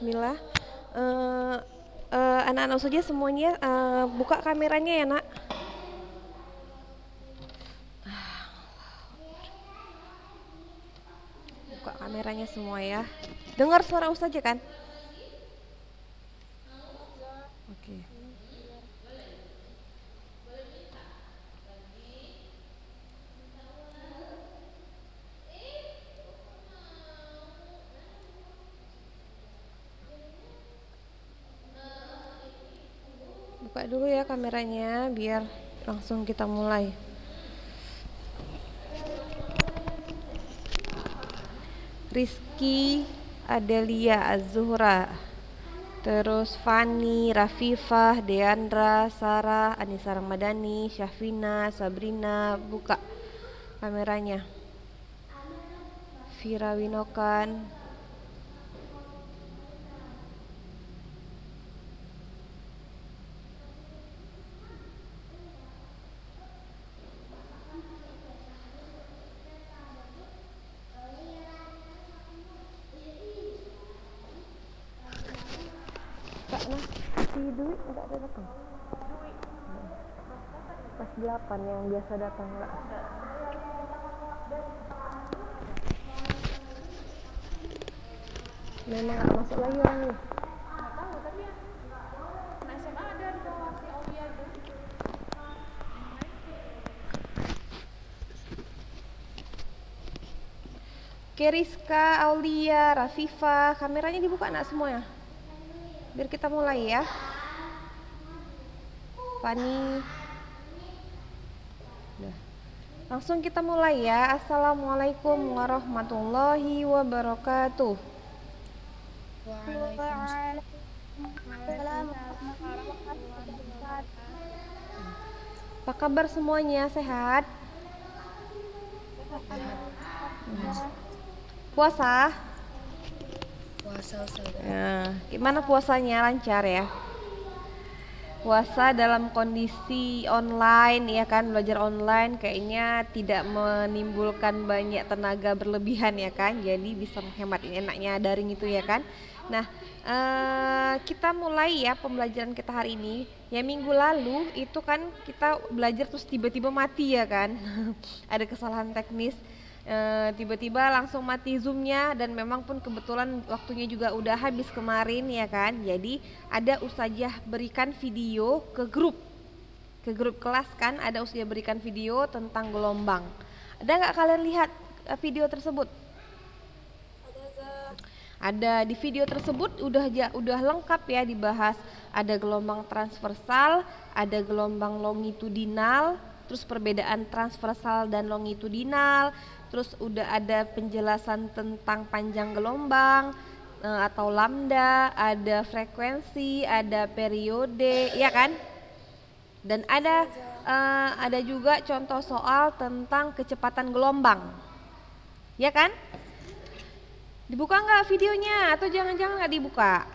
Bismillah. Anak-anak saja semuanya buka kameranya ya nak. Buka kameranya semua ya. Dengar suara Ustaz aja kan? Oke. Buka dulu ya kameranya biar langsung kita mulai. Rizky, Adelia, Az-Zuhra, terus Fani, Rafifah, Deandra, Sarah, Anissa Ramadhani, Syafina, Sabrina. Buka kameranya. Vira Winokan. Kak nah, si Dwi enggak ada datang. Pas 8 yang biasa datang enggak. Memang nggak masuk lagi orang nih. Nggak tahu tapi ya anak SMA ada di bawah si Aulia itu. Oke, Rizka, Aulia, Rafifa, kameranya dibuka nak semuanya. Biar kita mulai ya. Fani. Udah. Langsung kita mulai ya. Assalamualaikum warahmatullahi wabarakatuh. Apa kabar semuanya? Sehat? Puasa? Puasa Ustazah. Ya, gimana puasanya? Lancar ya? Puasa dalam kondisi online ya kan, belajar online kayaknya tidak menimbulkan banyak tenaga berlebihan ya kan, jadi bisa menghemat. Ini enaknya daring itu ya kan. Nah, kita mulai ya pembelajaran kita hari ini. Ya minggu lalu itu kan kita belajar terus tiba-tiba mati ya kan. Ada kesalahan teknis, tiba-tiba langsung mati zoomnya, dan memang pun kebetulan waktunya juga udah habis kemarin ya kan. Jadi ada ustazah berikan video ke grup kelas kan, ada ustazah berikan video tentang gelombang. Ada nggak kalian lihat video tersebut? Ada. Di video tersebut udah lengkap ya dibahas. Ada gelombang transversal, ada gelombang longitudinal, terus perbedaan transversal dan longitudinal, terus udah ada penjelasan tentang panjang gelombang atau lambda, ada frekuensi, ada periode, ya kan? Dan ada juga contoh soal tentang kecepatan gelombang, ya kan? Dibuka nggak videonya atau jangan-jangan nggak dibuka?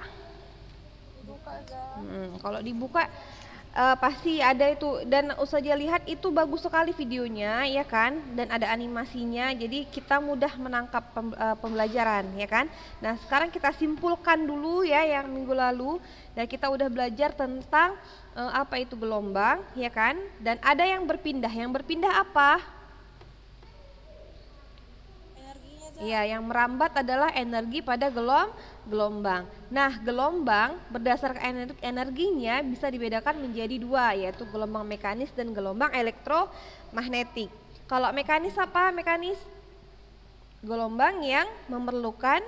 Kalau dibuka pasti ada itu, dan ustazah lihat itu bagus sekali videonya ya kan, dan ada animasinya, jadi kita mudah menangkap pembelajaran ya kan. Nah sekarang kita simpulkan dulu ya yang minggu lalu, dan kita udah belajar tentang apa itu gelombang ya kan, dan ada yang berpindah apa? Ya, yang merambat adalah energi pada gelombang. Nah, gelombang berdasarkan energinya bisa dibedakan menjadi dua, yaitu gelombang mekanis dan gelombang elektromagnetik. Kalau mekanis apa? Mekanis gelombang yang memerlukan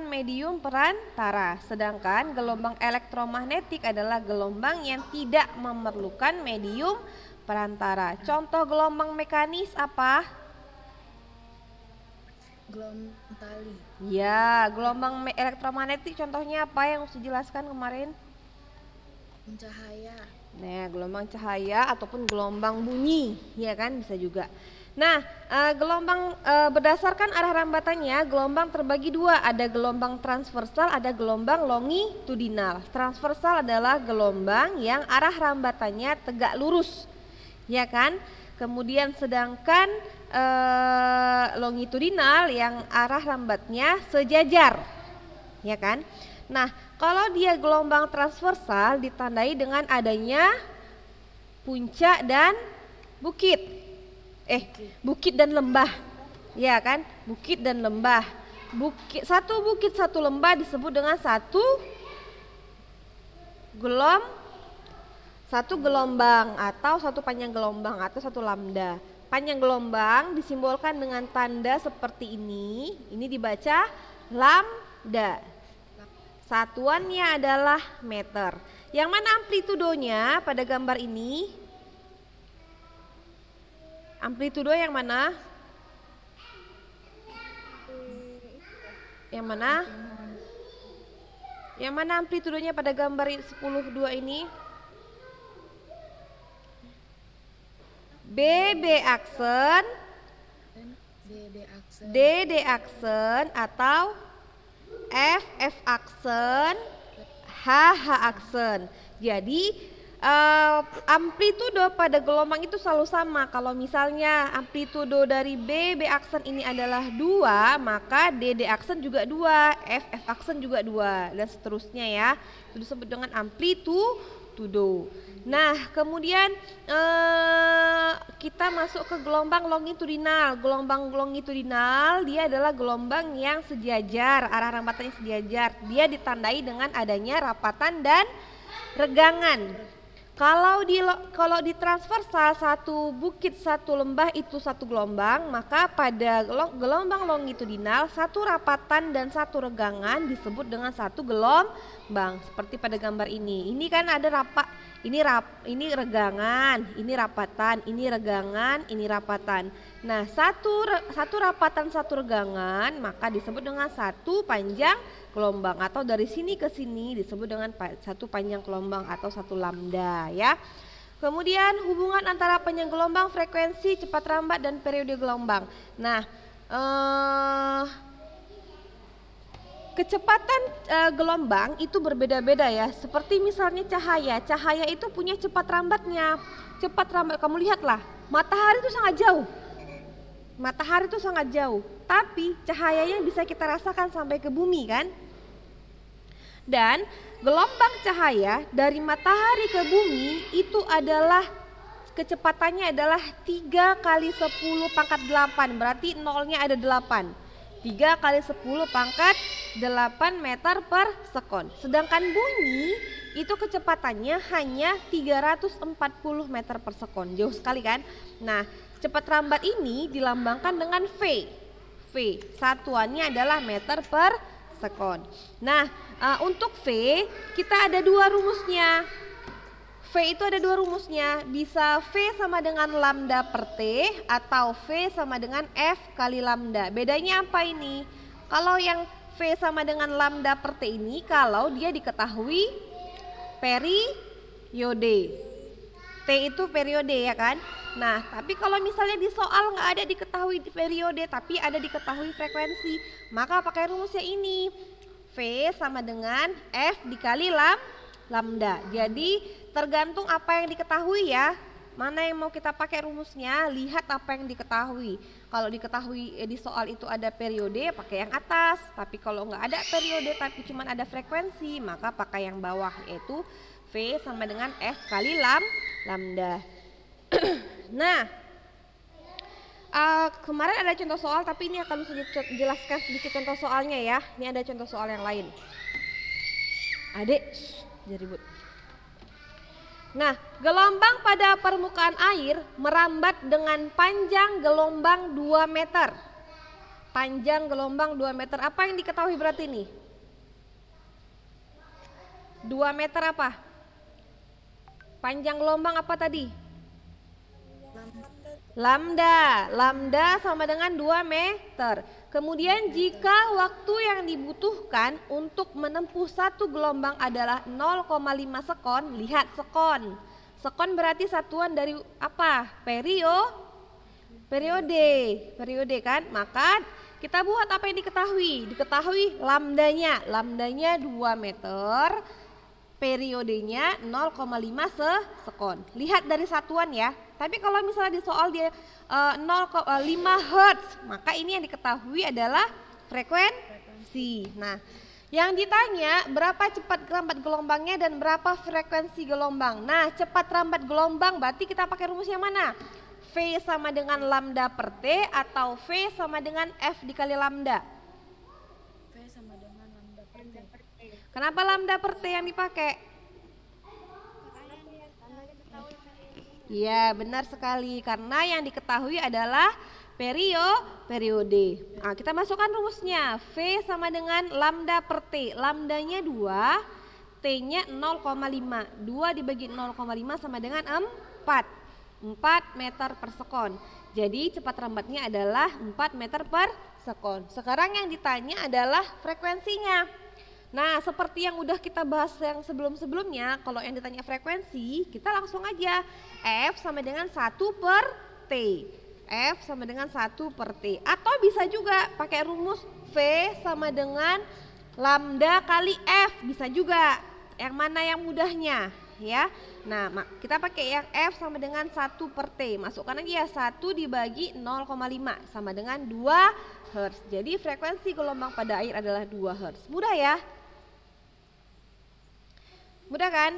medium perantara. Sedangkan gelombang elektromagnetik adalah gelombang yang tidak memerlukan medium perantara. Contoh gelombang mekanis apa? Gelombang tali. Ya, gelombang elektromagnetik contohnya apa yang harus dijelaskan kemarin? Cahaya. Nah, gelombang cahaya ataupun gelombang bunyi, ya kan, bisa juga. Nah, gelombang berdasarkan arah rambatannya, gelombang terbagi dua, ada gelombang transversal, ada gelombang longitudinal. Transversal adalah gelombang yang arah rambatannya tegak lurus, ya kan? Kemudian sedangkan longitudinal yang arah lambatnya sejajar, ya kan? Nah, kalau dia gelombang transversal ditandai dengan adanya puncak dan bukit. Bukit dan lembah. Ya kan? Bukit dan lembah. Bukit satu lembah disebut dengan satu gelombang atau satu panjang gelombang atau satu lambda. Panjang gelombang disimbolkan dengan tanda seperti ini. Ini dibaca lambda. Satuannya adalah meter. Yang mana amplitudonya pada gambar ini? Amplitudo yang mana? Yang mana? Yang mana amplitudonya pada gambar 10,2 ini? BB aksen, DD aksen atau FF aksen, HH aksen. Jadi amplitudo pada gelombang itu selalu sama. Kalau misalnya amplitudo dari BB aksen ini adalah 2, maka DD aksen juga 2, FF aksen juga 2, dan seterusnya ya. Itu disebut dengan amplitudo. Nah, kemudian kita masuk ke gelombang longitudinal. Gelombang longitudinal dia adalah gelombang yang sejajar, arah rambatannya sejajar. Dia ditandai dengan adanya rapatan dan regangan. Kalau di transversal satu bukit satu lembah itu satu gelombang, maka pada gelombang longitudinal satu rapatan dan satu regangan disebut dengan satu gelombang. Seperti pada gambar ini. Ini kan ada ini regangan, ini rapatan, ini regangan, ini rapatan. Nah, satu rapatan satu regangan maka disebut dengan satu panjang gelombang, atau dari sini ke sini disebut dengan satu panjang gelombang atau satu lambda ya. Kemudian hubungan antara panjang gelombang, frekuensi, cepat rambat, dan periode gelombang. Nah, kecepatan gelombang itu berbeda-beda ya. Seperti misalnya cahaya itu punya cepat rambatnya. Cepat rambat, kamu lihatlah, matahari itu sangat jauh. Matahari itu sangat jauh, tapi cahayanya bisa kita rasakan sampai ke bumi kan? Dan gelombang cahaya dari matahari ke bumi itu adalah kecepatannya adalah 3 kali 10 pangkat 8, berarti nolnya ada 8. 3 kali 10 pangkat 8 meter per sekon. Sedangkan bumi itu kecepatannya hanya 340 meter per sekon. Jauh sekali kan? Nah, cepat rambat ini dilambangkan dengan V. V, satuannya adalah meter per sekon. Nah, untuk V kita ada 2 rumusnya. V itu ada 2 rumusnya, bisa V sama dengan lambda per T atau V sama dengan F kali lambda. Bedanya apa ini? Kalau yang V sama dengan lambda per T ini kalau dia diketahui periode. T itu periode ya kan? Nah, tapi kalau misalnya di soal nggak ada diketahui periode tapi ada diketahui frekuensi, maka pakai rumusnya ini. V sama dengan F dikali lambda. Jadi tergantung apa yang diketahui ya. Mana yang mau kita pakai rumusnya, lihat apa yang diketahui. Kalau diketahui di soal itu ada periode, pakai yang atas. Tapi kalau nggak ada periode tapi cuma ada frekuensi, maka pakai yang bawah, yaitu V sama dengan F kali lambda. Nah, kemarin ada contoh soal, tapi ini akan jelaskan sedikit contoh soalnya ya. Ini ada contoh soal yang lain. Adik, jangan ribut. Nah, gelombang pada permukaan air merambat dengan panjang gelombang 2 meter. Panjang gelombang 2 meter. Apa yang diketahui berarti ini? 2 meter apa? Panjang gelombang apa tadi? Lambda. Lambda sama dengan 2 meter. Kemudian jika waktu yang dibutuhkan untuk menempuh satu gelombang adalah 0,5 sekon, lihat sekon. Sekon berarti satuan dari apa? Periode kan? Maka kita buat apa yang diketahui? Diketahui lambdanya. Lambdanya 2 meter. periodenya 0,5 sekon. Lihat dari satuan ya. Tapi kalau misalnya di soal dia 0,5 Hz, maka ini yang diketahui adalah frekuensi. Nah, yang ditanya berapa cepat lambat gelombangnya dan berapa frekuensi gelombang. Nah, cepat lambat gelombang berarti kita pakai rumus yang mana? V sama dengan lambda per T atau V sama dengan F dikali lambda? V sama dengan lambda per T. Kenapa lambda per T yang dipakai? Iya, benar sekali. Karena yang diketahui adalah periode. Nah, kita masukkan rumusnya. V sama dengan lambda per T. Lambdanya 2, T-nya 0,5. 2 dibagi 0,5 sama dengan 4. 4 meter per sekon. Jadi cepat lambatnya adalah 4 meter per sekon. Sekarang yang ditanya adalah frekuensinya. Nah, seperti yang udah kita bahas yang sebelum-sebelumnya, kalau yang ditanya frekuensi, kita langsung aja F sama dengan 1 per T. F sama dengan 1 per T. Atau bisa juga pakai rumus V sama dengan lambda kali F, bisa juga. Yang mana yang mudahnya ya. Nah, kita pakai yang F sama dengan 1 per T. Masukkan aja ya, 1 dibagi 0,5 sama dengan 2 Hz. Jadi frekuensi gelombang pada air adalah 2 Hz. Mudah ya? Mudah kan?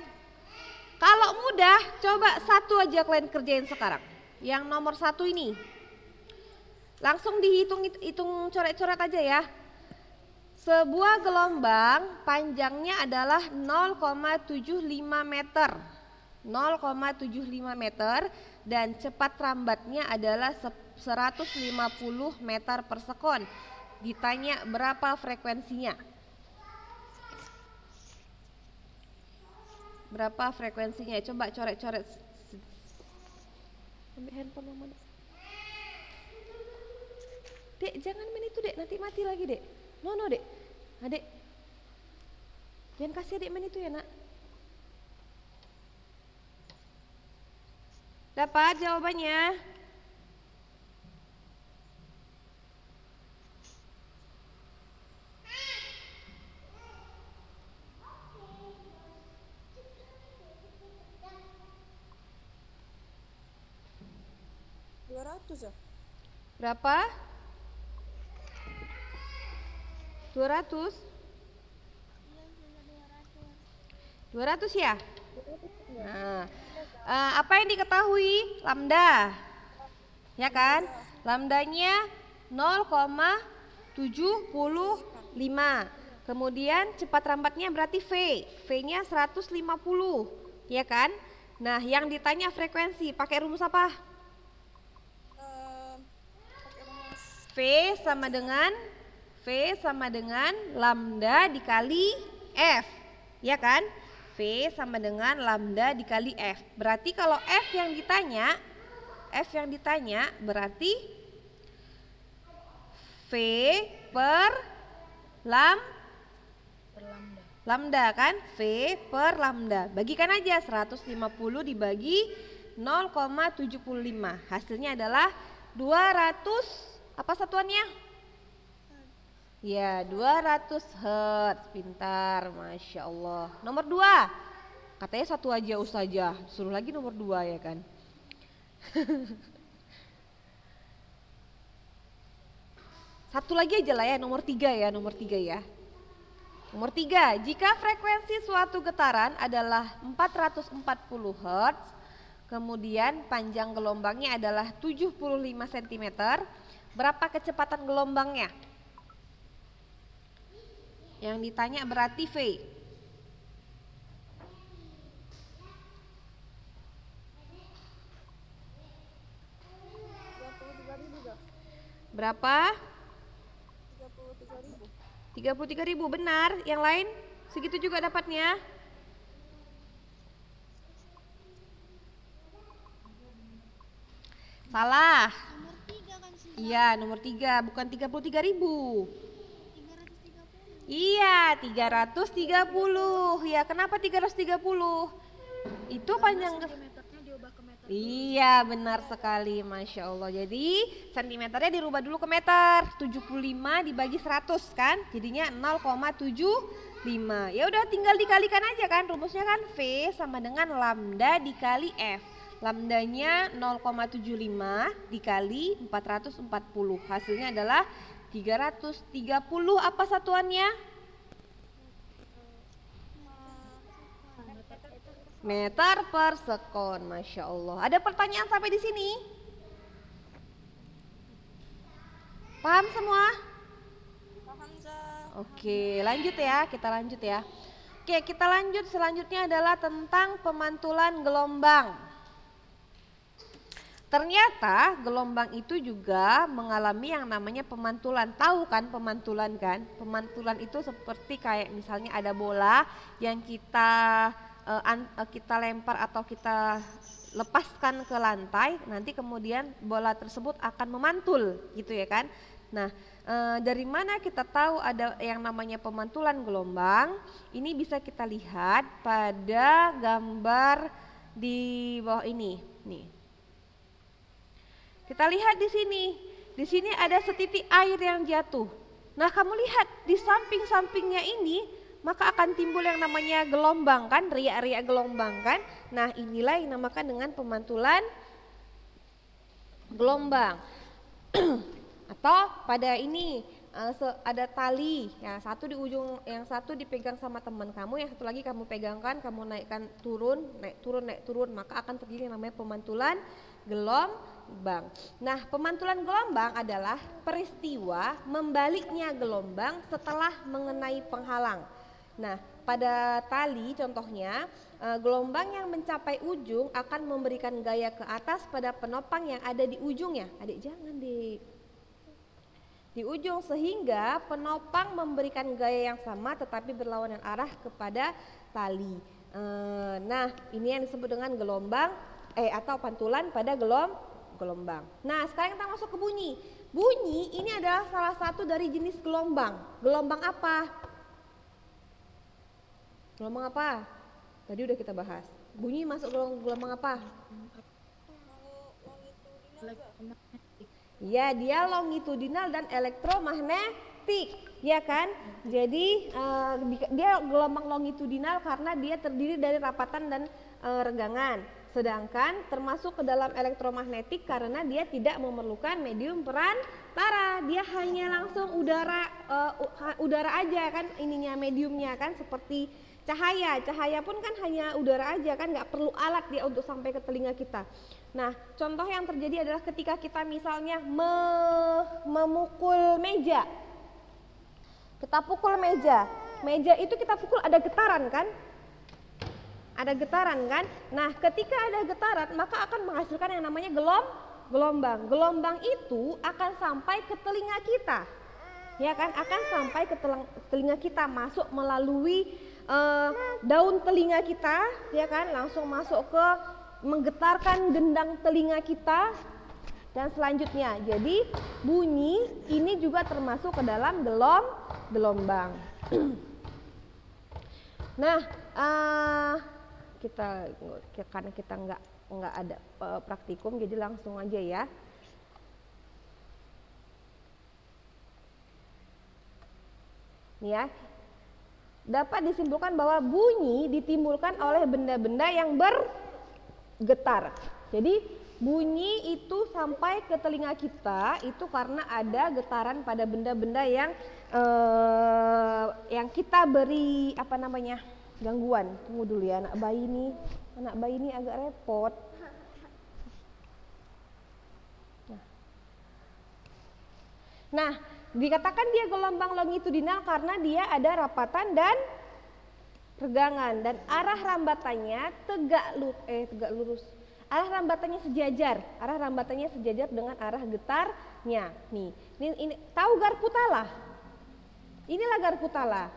Kalau mudah, coba satu aja kalian kerjain sekarang. Yang nomor 1 ini. Langsung dihitung coret-coret aja ya. Sebuah gelombang panjangnya adalah 0,75 meter. 0,75 meter dan cepat lambatnya adalah 150 meter per sekon. Ditanya berapa frekuensinya? Berapa frekuensinya? Coba coret-coret. Ambil handphone mama. Dek, jangan main itu dek, nanti mati lagi dek. No dek, adek. Jangan kasih adek main itu ya nak. Dapat jawabannya? Ya? Berapa? 200? 200 ya? Nah, apa yang diketahui? Lambda. Ya kan? Lambdanya 0,75. Kemudian cepat lambatnya berarti V. V-nya 150. Ya kan? Nah, yang ditanya frekuensi, pakai rumus apa? V sama dengan lambda dikali F, ya kan? V sama dengan lambda dikali F. Berarti kalau F yang ditanya berarti V per lambda kan? V per lambda. Bagikan aja 150 dibagi 0,75. Hasilnya adalah 200. Apa satuannya? Ya, 200 Hz. Pintar, Masya Allah. Nomor 2. Katanya satu aja Ustazah. Suruh lagi nomor 2 ya kan. Satu lagi aja lah ya, nomor 3 ya. Nomor 3, jika frekuensi suatu getaran adalah 440 Hz, kemudian panjang gelombangnya adalah 75 cm, berapa kecepatan gelombangnya? Yang ditanya berarti V. Berapa? 33.000, benar. Yang lain segitu juga dapatnya. Salah. Nomor 3 kan sih? Iya, nomor 3, bukan 33.000. 330. Iya, 330. Ya, kenapa 330? Itu panjang Sentimeternya diubah ke meter. Iya, benar sekali, Masya Allah. Jadi sentimeternya dirubah dulu ke meter. 75 dibagi 100 kan, jadinya 0,75 5. Ya udah tinggal dikalikan aja kan, rumusnya kan V sama dengan lambda dikali F. Lambdanya 0,75 dikali 440. Hasilnya adalah 330. Apa satuannya? Meter per sekon. Masya Allah. Ada pertanyaan sampai di sini? Paham semua? Paham, Za. Oke, lanjut ya. Kita lanjut ya. Oke, kita lanjut. Selanjutnya adalah tentang pemantulan gelombang. Ternyata gelombang itu juga mengalami yang namanya pemantulan. Tahu kan pemantulan kan? Pemantulan itu seperti kayak misalnya ada bola yang kita lempar atau kita lepaskan ke lantai, nanti kemudian bola tersebut akan memantul gitu ya kan. Nah, dari mana kita tahu ada yang namanya pemantulan gelombang? Ini bisa kita lihat pada gambar di bawah ini nih. Kita lihat di sini. Di sini ada setitik air yang jatuh. Nah, kamu lihat di samping-sampingnya ini, maka akan timbul yang namanya gelombang kan, riak-riak gelombang kan. Nah, inilah yang dinamakan dengan pemantulan gelombang. Atau pada ini ada tali, ya, satu di ujung, yang satu dipegang sama teman kamu, yang satu lagi kamu pegangkan, kamu naikkan turun, naik turun, maka akan terjadi yang namanya pemantulan gelombang. Nah, pemantulan gelombang adalah peristiwa membaliknya gelombang setelah mengenai penghalang. Nah, pada tali contohnya, gelombang yang mencapai ujung akan memberikan gaya ke atas pada penopang yang ada di ujungnya. Adik jangan, Dik. Di ujung, sehingga penopang memberikan gaya yang sama tetapi berlawanan arah kepada tali. Nah, ini yang disebut dengan gelombang atau pantulan pada gelombang. Nah, sekarang kita masuk ke bunyi. Bunyi ini adalah salah satu dari jenis gelombang. Gelombang apa? Gelombang apa? Tadi udah kita bahas. Bunyi masuk gelombang apa? Ya, dia longitudinal dan elektromagnetik, ya kan? Jadi dia gelombang longitudinal karena dia terdiri dari rapatan dan regangan. Sedangkan termasuk ke dalam elektromagnetik karena dia tidak memerlukan medium perantara. Dia hanya langsung udara aja kan ininya, mediumnya kan, seperti cahaya. Cahaya pun kan hanya udara aja kan, nggak perlu alat dia untuk sampai ke telinga kita. Nah, contoh yang terjadi adalah ketika kita misalnya memukul meja. Kita pukul meja. Meja itu kita pukul ada getaran kan? Ada getaran kan? Nah, ketika ada getaran maka akan menghasilkan yang namanya gelombang. Gelombang itu akan sampai ke telinga kita. Ya kan? Akan sampai ke telinga kita, masuk melalui daun telinga kita, ya kan? Langsung masuk ke menggetarkan gendang telinga kita dan selanjutnya. Jadi bunyi ini juga termasuk ke dalam gelombang. Nah, karena kita nggak ada praktikum, jadi langsung aja ya. Nih ya, dapat disimpulkan bahwa bunyi ditimbulkan oleh benda-benda yang bergetar. Jadi bunyi itu sampai ke telinga kita itu karena ada getaran pada benda-benda yang kita beri gangguan. Tunggu dulu ya, anak bayi ini agak repot. Nah, dikatakan dia gelombang longitudinal karena dia ada rapatan dan regangan, dan arah rambatannya tegak lurus. Arah rambatannya sejajar dengan arah getarnya. Nih, ini tahu garpu tala? Inilah garpu tala.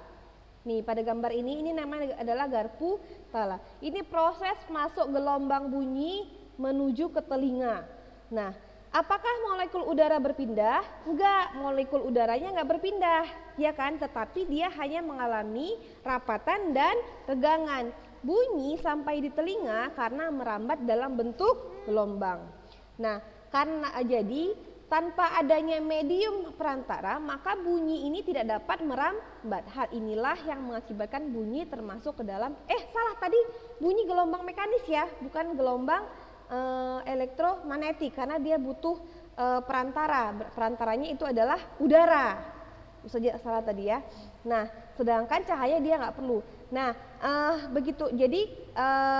Nih, pada gambar ini namanya adalah garpu tala. Ini proses masuk gelombang bunyi menuju ke telinga. Nah, apakah molekul udara berpindah? Enggak, molekul udaranya enggak berpindah, ya kan? Tetapi dia hanya mengalami rapatan dan regangan. Bunyi sampai di telinga karena merambat dalam bentuk gelombang. Nah, karena jadi Tanpa adanya medium perantara, maka bunyi ini tidak dapat merambat. Hal inilah yang mengakibatkan bunyi termasuk ke dalam, salah tadi bunyi gelombang mekanis ya, bukan gelombang elektromagnetik, karena dia butuh perantara. Perantaranya itu adalah udara. Saja salah tadi ya. Nah, sedangkan cahaya dia nggak perlu. Nah, begitu. Jadi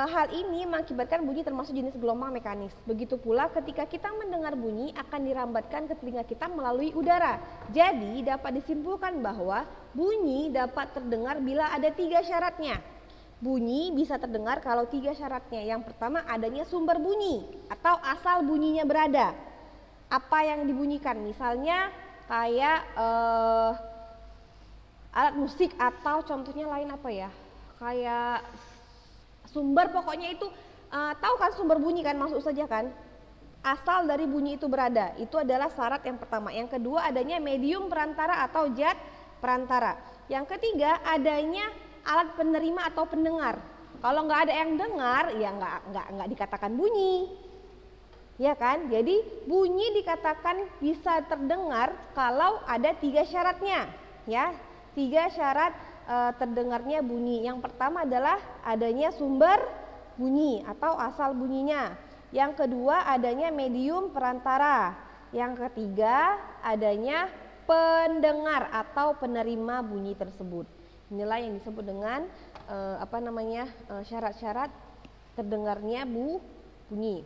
hal ini mengakibatkan bunyi termasuk jenis gelombang mekanis. Begitu pula ketika kita mendengar bunyi akan dirambatkan ke telinga kita melalui udara. Jadi dapat disimpulkan bahwa bunyi dapat terdengar bila ada 3 syaratnya. Bunyi bisa terdengar kalau 3 syaratnya. Yang pertama adanya sumber bunyi atau asal bunyinya berada. Apa yang dibunyikan? Misalnya kayak alat musik atau contohnya lain apa ya? Kayak sumber pokoknya itu tahu kan sumber bunyi kan, masuk saja kan? Asal dari bunyi itu berada. Itu adalah syarat yang pertama. Yang kedua adanya medium perantara atau zat perantara. Yang ketiga adanya alat penerima atau pendengar. Kalau nggak ada yang dengar ya nggak dikatakan bunyi. Ya kan? Jadi bunyi dikatakan bisa terdengar kalau ada 3 syaratnya, ya. 3 syarat terdengarnya bunyi. Yang pertama adalah adanya sumber bunyi atau asal bunyinya. Yang kedua adanya medium perantara. Yang ketiga adanya pendengar atau penerima bunyi tersebut. Inilah yang disebut dengan syarat-syarat terdengarnya bunyi.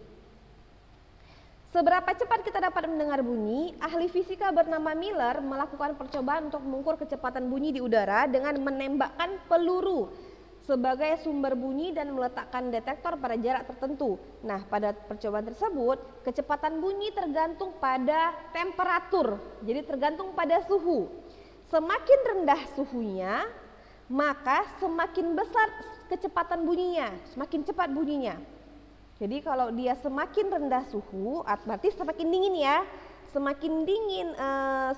Seberapa cepat kita dapat mendengar bunyi? Ahli fisika bernama Miller melakukan percobaan untuk mengukur kecepatan bunyi di udara dengan menembakkan peluru sebagai sumber bunyi dan meletakkan detektor pada jarak tertentu. Nah, pada percobaan tersebut, kecepatan bunyi tergantung pada temperatur, jadi tergantung pada suhu. Semakin rendah suhunya, maka semakin besar kecepatan bunyinya, semakin cepat bunyinya. Jadi kalau dia semakin rendah suhu, berarti semakin dingin ya. Semakin dingin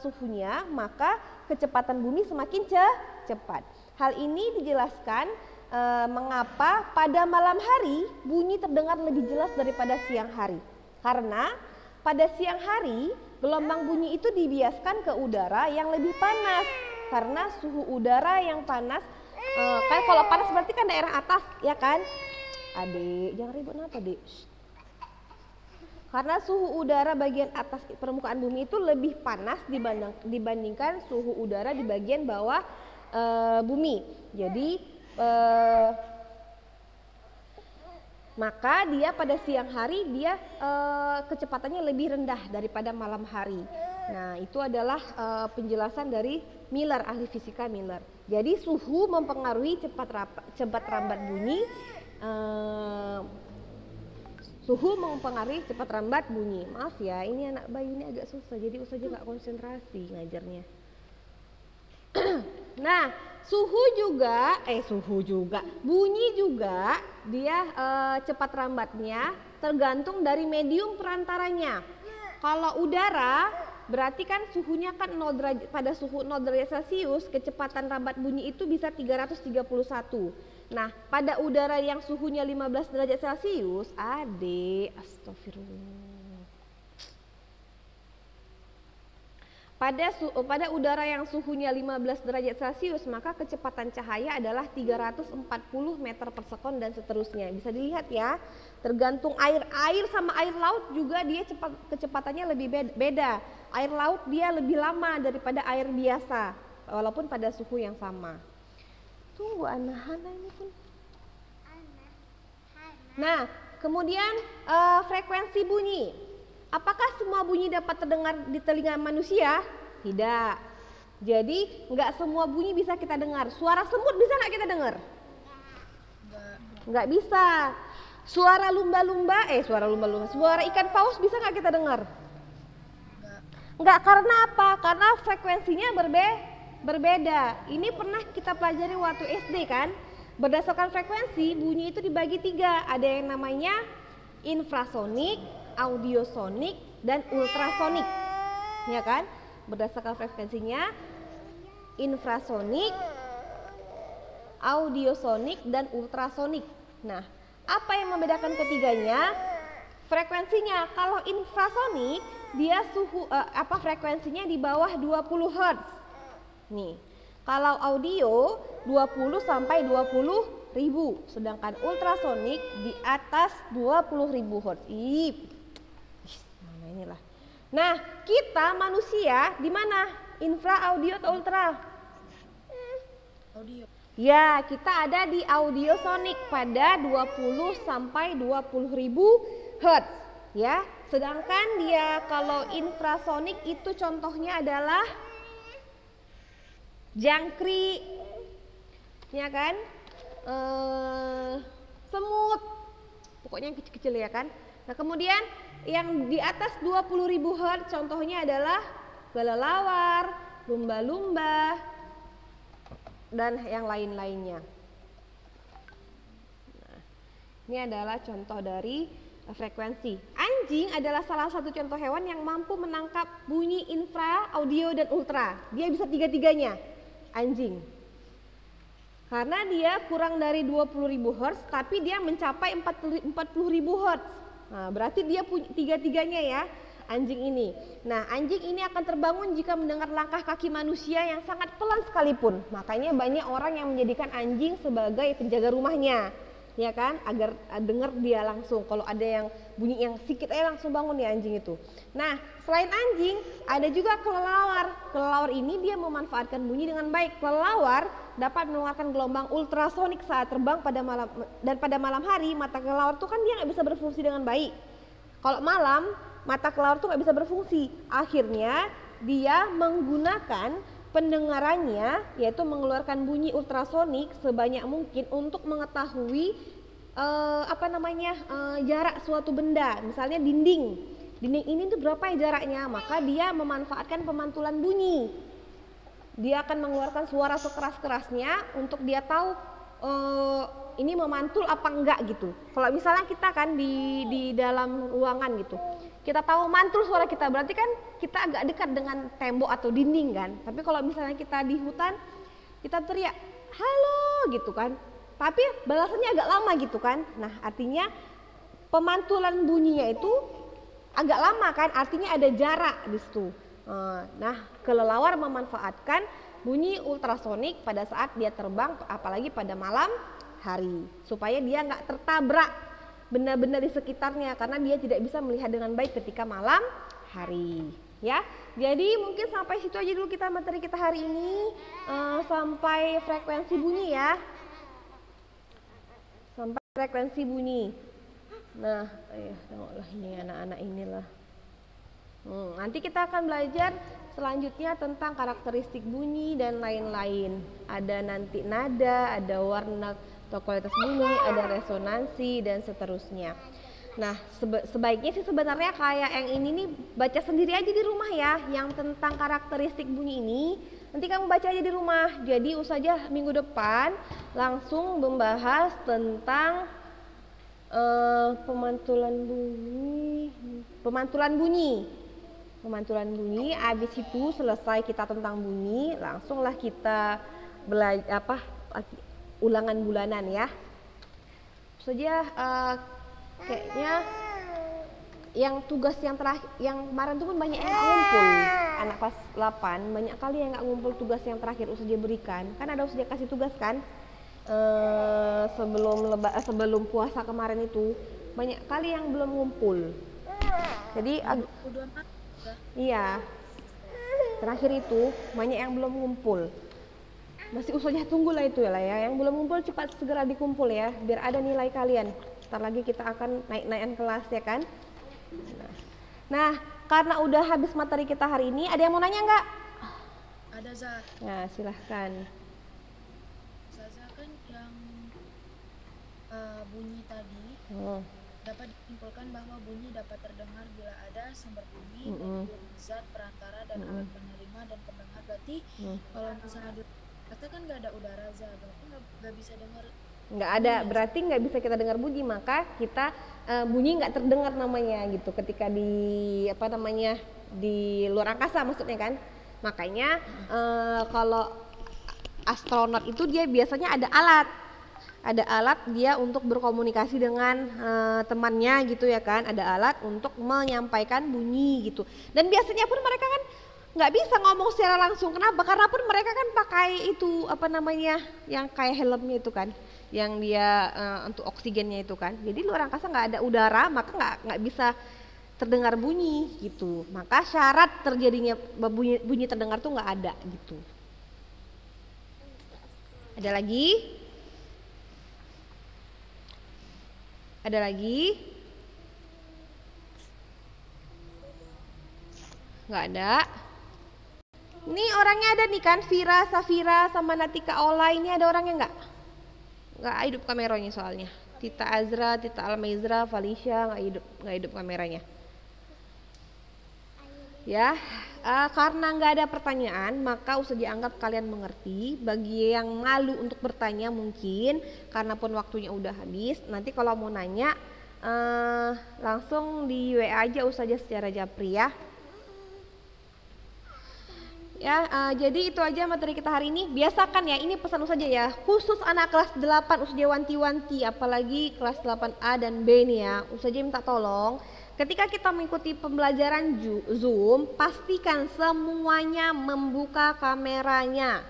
suhunya, maka kecepatan bunyi semakin cepat. Hal ini dijelaskan mengapa pada malam hari bunyi terdengar lebih jelas daripada siang hari. Karena pada siang hari gelombang bunyi itu dibiaskan ke udara yang lebih panas. Karena suhu udara yang panas, kayak kalau panas berarti kan daerah atas ya kan. Adik, jangan ribut kenapa, Dik? Karena suhu udara bagian atas permukaan bumi itu lebih panas dibandingkan suhu udara di bagian bawah bumi. Jadi maka dia pada siang hari dia kecepatannya lebih rendah daripada malam hari. Nah, itu adalah penjelasan dari Miller, ahli fisika Miller. Jadi suhu mempengaruhi cepat rambat bunyi. Suhu mempengaruhi cepat rambat bunyi. Maaf ya, ini anak bayi ini agak susah, jadi Ustazah nggak konsentrasi ngajarnya. Nah, bunyi juga dia cepat rambatnya tergantung dari medium perantaranya. Kalau udara berarti kan suhunya kan 0 derajat, pada suhu 0 derajat Celcius kecepatan rambat bunyi itu bisa 331. Nah, pada udara yang suhunya 15 derajat Celcius, astagfirullah. Pada udara yang suhunya 15 derajat Celcius, maka kecepatan cahaya adalah 340 meter per sekon dan seterusnya. Bisa dilihat ya, tergantung air sama air laut juga dia kecepatannya lebih beda. Air laut dia lebih lama daripada air biasa, walaupun pada suhu yang sama. Tunggu Hana ini pun. Nah, kemudian frekuensi bunyi. Apakah semua bunyi dapat terdengar di telinga manusia? Tidak. Jadi nggak semua bunyi bisa kita dengar. Suara semut bisa nggak kita dengar? Nggak bisa. Suara ikan paus bisa nggak kita dengar? Nggak. Karena apa? Karena frekuensinya berbeda. Ini pernah kita pelajari waktu SD kan. Berdasarkan frekuensi bunyi itu dibagi 3. Ada yang namanya infrasonik, audiosonik, dan ultrasonik. Ya kan? Berdasarkan frekuensinya infrasonik, audiosonik, dan ultrasonik. Nah, apa yang membedakan ketiganya? Frekuensinya. Kalau infrasonik dia frekuensinya di bawah 20 Hz. Nih, kalau audio 20 sampai 20.000, sedangkan ultrasonik di atas 20.000 Hz. Nah, inilah. Nah, kita manusia di mana? Infra, audio atau ultra? Audio. Ya, kita ada di audiosonik pada 20 sampai 20.000 Hz, ya. Sedangkan dia kalau infrasonik itu contohnya adalah jangkrik, ya kan? Semut, pokoknya yang kecil-kecil ya kan. Nah, kemudian yang di atas 20.000 Hz contohnya adalah kelelawar, lumba-lumba, dan yang lain-lainnya. Nah, ini adalah contoh dari frekuensi. Anjing adalah salah satu contoh hewan yang mampu menangkap bunyi infra, audio, dan ultra. Dia bisa tiga-tiganya, anjing. Karena dia kurang dari 20.000 Hz, tapi dia mencapai 40.000 Hz. Nah, berarti dia punya tiga-tiganya ya, anjing ini. Nah, anjing ini akan terbangun jika mendengar langkah kaki manusia yang sangat pelan sekalipun. Makanya banyak orang yang menjadikan anjing sebagai penjaga rumahnya, ya kan? Agar dengar dia langsung. Kalau ada yang bunyi yang sedikit aja langsung bangun ya anjing itu. Nah, selain anjing, ada juga kelelawar. Kelelawar ini dia memanfaatkan bunyi dengan baik. Kelelawar dapat mengeluarkan gelombang ultrasonik saat terbang pada malam, dan pada malam hari mata kelelawar itu kan dia nggak bisa berfungsi dengan baik. Kalau malam mata kelelawar tuh nggak bisa berfungsi. Akhirnya dia menggunakan pendengarannya, yaitu mengeluarkan bunyi ultrasonik sebanyak mungkin untuk mengetahui jarak suatu benda. Misalnya dinding ini tuh berapa ya jaraknya, maka dia memanfaatkan pemantulan bunyi. Dia akan mengeluarkan suara sekeras-kerasnya untuk dia tahu ini memantul apa enggak gitu. Kalau misalnya kita kan di dalam ruangan gitu, kita tahu mantul suara kita, berarti kan kita agak dekat dengan tembok atau dinding kan. Tapi kalau misalnya kita di hutan, kita teriak halo gitu kan, tapi balasannya agak lama gitu kan. Nah, artinya pemantulan bunyinya itu agak lama kan, artinya ada jarak di situ. Nah, kelelawar memanfaatkan bunyi ultrasonik pada saat dia terbang, apalagi pada malam hari, supaya dia nggak tertabrak benda-benda di sekitarnya, karena dia tidak bisa melihat dengan baik ketika malam hari. Ya, jadi mungkin sampai situ aja dulu kita materi kita hari ini, sampai frekuensi bunyi ya, sampai frekuensi bunyi. Nah, tengoklah ini anak-anak inilah. Nanti kita akan belajar selanjutnya tentang karakteristik bunyi dan lain-lain. Ada nanti nada, ada warna atau kualitas bunyi, ada resonansi dan seterusnya. Nah, sebaiknya sih sebenarnya kayak yang ini nih baca sendiri aja di rumah ya, yang tentang karakteristik bunyi ini. Nanti kamu baca aja di rumah. Jadi usah minggu depan langsung membahas tentang pemantulan bunyi. Habis itu selesai kita tentang bunyi, langsunglah kita belajar ulangan bulanan ya. Saja kayaknya yang tugas yang terakhir, yang kemarin tuh kan banyak yang nggak ngumpul, anak kelas 8 banyak kali yang nggak ngumpul tugas yang terakhir Ustazah berikan. Kan ada Ustazah kasih tugas kan sebelum puasa kemarin itu, banyak kali yang belum ngumpul. Jadi iya, terakhir itu banyak yang belum ngumpul. Masih Ustazah tunggu lah itu ya, yang belum ngumpul cepat segera dikumpul ya, biar ada nilai kalian. Ntar lagi kita akan naik-naikan kelas ya kan. Nah, karena udah habis materi kita hari ini, ada yang mau nanya nggak? Ada, Zah. Nah, silahkan. Zaza kan yang bunyi tadi dapat disimpulkan bahwa bunyi dapat terdengar bila ada sumber bunyi dari zat perantara dan alat penerima dan pendengar. Berarti kalau misalnya kata kan nggak ada udara, Zah, berarti nggak bisa dengar. Nggak ada, berarti nggak bisa kita dengar bunyi, maka kita bunyi nggak terdengar namanya gitu ketika di di luar angkasa maksudnya kan. Makanya kalau astronot itu dia biasanya ada alat alat dia untuk berkomunikasi dengan temannya gitu ya kan, ada alat untuk menyampaikan bunyi gitu. Dan biasanya pun mereka kan nggak bisa ngomong secara langsung. Kenapa? Karena pun mereka kan pakai itu apa namanya yang kayak helmnya itu kan, yang dia untuk oksigennya itu kan. Jadi luar angkasa nggak ada udara, maka nggak bisa terdengar bunyi gitu. Maka syarat terjadinya bunyi terdengar tuh nggak ada gitu. Ada lagi? Ada lagi? Nggak ada. Ini orangnya ada nih kan, Vira, Safira, sama Natika Ola. Ini ada orangnya nggak? Nggak hidup kameranya soalnya. Tita Azra, Tita Almezra, Felicia nggak hidup kameranya. Ya, karena nggak ada pertanyaan, maka usah dianggap kalian mengerti. Bagi yang malu untuk bertanya mungkin, karena pun waktunya udah habis. Nanti kalau mau nanya, langsung di WA aja Ustazah secara japri ya. Ya, jadi itu aja materi kita hari ini. Biasakan ya, ini pesan saja ya, khusus anak kelas 8 Ustazah wanti-wanti, apalagi kelas 8A dan B nih ya. Ustazah minta tolong, ketika kita mengikuti pembelajaran Zoom, pastikan semuanya membuka kameranya.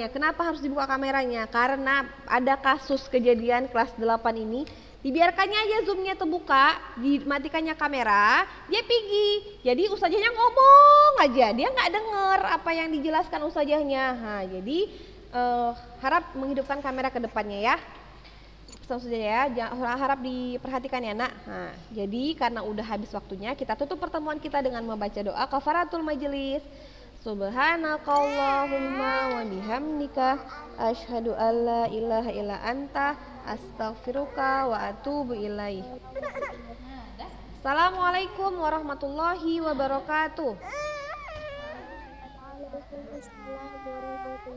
Kenapa harus dibuka kameranya? Karena ada kasus kejadian kelas 8 ini, dibiarkannya aja Zoomnya terbuka, dimatikannya kamera, dia pergi. Jadi ustazahnya ngomong aja, dia nggak denger apa yang dijelaskan ustazahnya. Nah, jadi harap menghidupkan kamera ke depannya ya. Pesan saja ya, harap diperhatikan ya nak. Nah, jadi karena udah habis waktunya, kita tutup pertemuan kita dengan membaca doa kafaratul majelis. Subhanakallahumma wa bihamdika asyhadu alla ilaha illa anta astaghfiruka wa atubu ilaih. Assalamualaikum warahmatullahi wabarakatuh. Waalaikumsalam warahmatullahi wabarakatuh.